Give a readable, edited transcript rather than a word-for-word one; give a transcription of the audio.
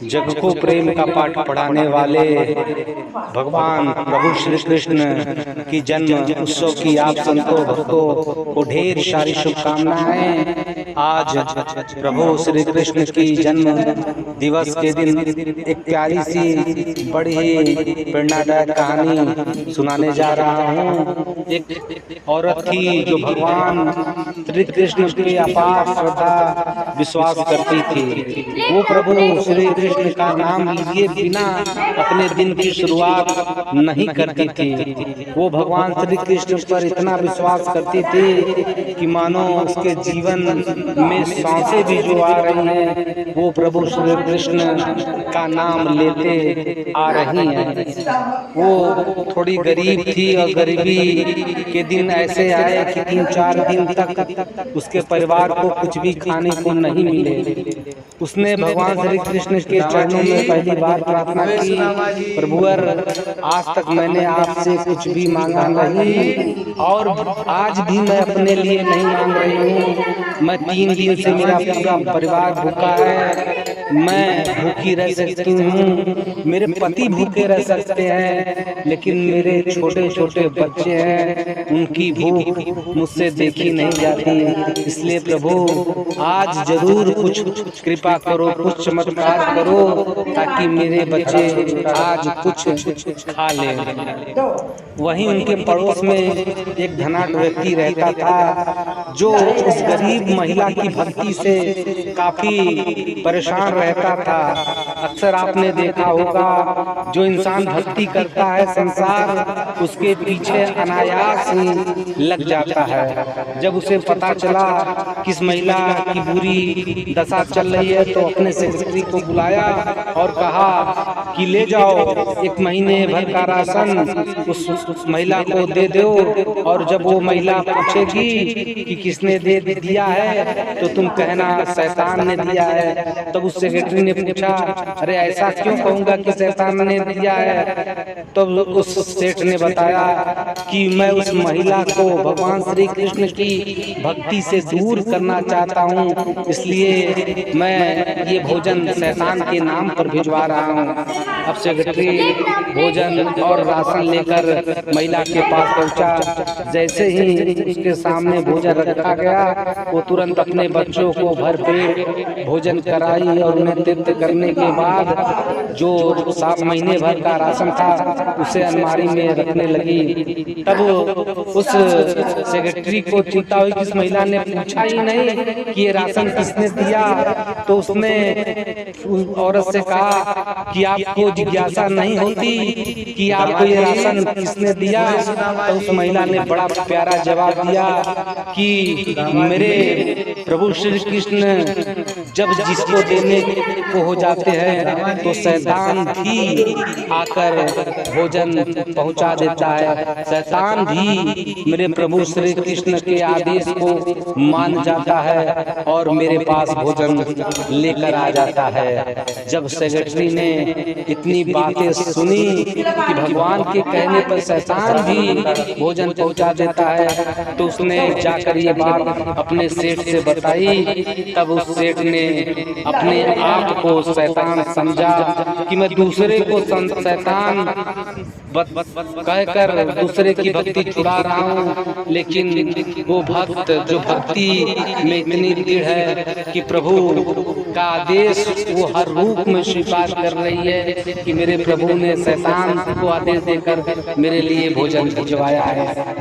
जग को प्रेम का पाठ पढ़ाने वाले भगवान प्रभु श्री कृष्ण की जन्म उत्सव की आप संतों भक्तों को ढेर सारी शुभकामनाएं। आज प्रभु श्री कृष्ण की जन्म दिवस के दिन एक प्यारी सी बड़ी प्रेरणादायक कहानी सुनाने जा रहा हूँ। एक औरत थी जो भगवान श्री कृष्ण की अपार श्रद्धा विश्वास करती थी। वो प्रभु श्री कृष्ण का नाम लिए बिना अपने दिन की शुरुआत नहीं करती थी। वो भगवान श्री कृष्ण पर इतना विश्वास करती थी कि मानो उसके जीवन में सांसें भी जो आ रही हैं वो प्रभु श्री कृष्ण का नाम लेते आ रही हैं। वो थोड़ी गरीब थी और गरीबी के दिन ऐसे आए कि 3-4 दिन तक उसके परिवार को कुछ भी खाने को नहीं मिले। उसने भगवान श्री कृष्ण के चरणों में पहली बार प्रार्थना की, प्रभुवर आज तक मैंने आपसे कुछ भी मांगा नहीं और आज भी मैं अपने लिए नहीं मांग रही हूँ। मैं 3 दिन से मेरा पूरा परिवार भूखा है, मैं भूखी रह सकती हूँ, मेरे पति भूखे रह सकते हैं, लेकिन मेरे छोटे छोटे बच्चे हैं उनकी भूख मुझसे देखी नहीं जाती। इसलिए प्रभु आज जरूर कुछ कृपा करो, कुछ चमत्कार करो ताकि मेरे बच्चे आज कुछ खा लें। वहीं उनके पड़ोस में एक धनाढ्य व्यक्ति रहता था जो उस गरीब महिला की भक्ति से काफी परेशान रहता था। अक्सर आपने देखा होगा जो इंसान भक्ति करता है संसार उसके पीछे अनायास ही लग जाता है। जब उसे पता चला कि इस महिला की बुरी दशा चल रही है तो अपने सेक्रेटरी को बुलाया और कहा कि ले जाओ 1 महीने भर का राशन उस महिला को दे दो और जब वो महिला पूछेगी कि किसने दे दिया है तो तुम कहना शैतान ने दिया है। तब उस सेक्रेटरी ने पूछा, अरे ऐसा क्यों कहूँगा कि शैतान ने दिया है? तब उस सेठ ने बताया कि मैं उस महिला को भगवान श्री कृष्ण की भक्ति से दूर करना चाहता हूँ, इसलिए मैं ये भोजन शैतान के नाम पर भिजवा रहा हूँ। अब सेक्रेटरी भोजन और राशन लेकर महिला के पास पहुंचा। जैसे ही उसके सामने भोजन रखा गया वो तुरंत अपने बच्चों को भर पेट भोजन कराई और उन्हें तृप्त करने के बाद जो 7 महीने भर का राशन था उसे अलमारी में रखने लगी। तब उस सेक्रेटरी को चिंता हुई कि इस महिला ने पूछा ही नहीं कि ये राशन किसने दिया। तो उसने उस औरत से कहा कि आपको जिज्ञासा नहीं होती कि आपको ये राशन किसने दिया? तो उस महिला ने बड़ा प्यारा जवाब दिया कि मेरे प्रभु श्री कृष्ण जब जिसको देने को हो जाते हैं तो शैतान भी आकर भोजन पहुंचा देता है। शैतान भी मेरे प्रभु श्री कृष्ण के आदेश को मान जाता है और मेरे पास भोजन लेकर आ जाता है। जब सेक्रेटरी ने इतनी बातें सुनी कि भगवान के कहने पर शैतान भी भोजन पहुंचा देता है तो उसने जाकर ये बात अपने सेठ से बताई। तब उस सेठ ने अपने आप को शैतान समझा कि मैं दूसरे को शैतान कहकर दूसरे की भक्ति छुड़ा रहा हूँ, लेकिन वो भक्त जो भक्ति में इतनी दृढ़ है कि प्रभु का आदेश वो हर रूप में स्वीकार कर रही है कि मेरे प्रभु ने शैतान को आदेश देकर मेरे लिए भोजन भिजवाया है।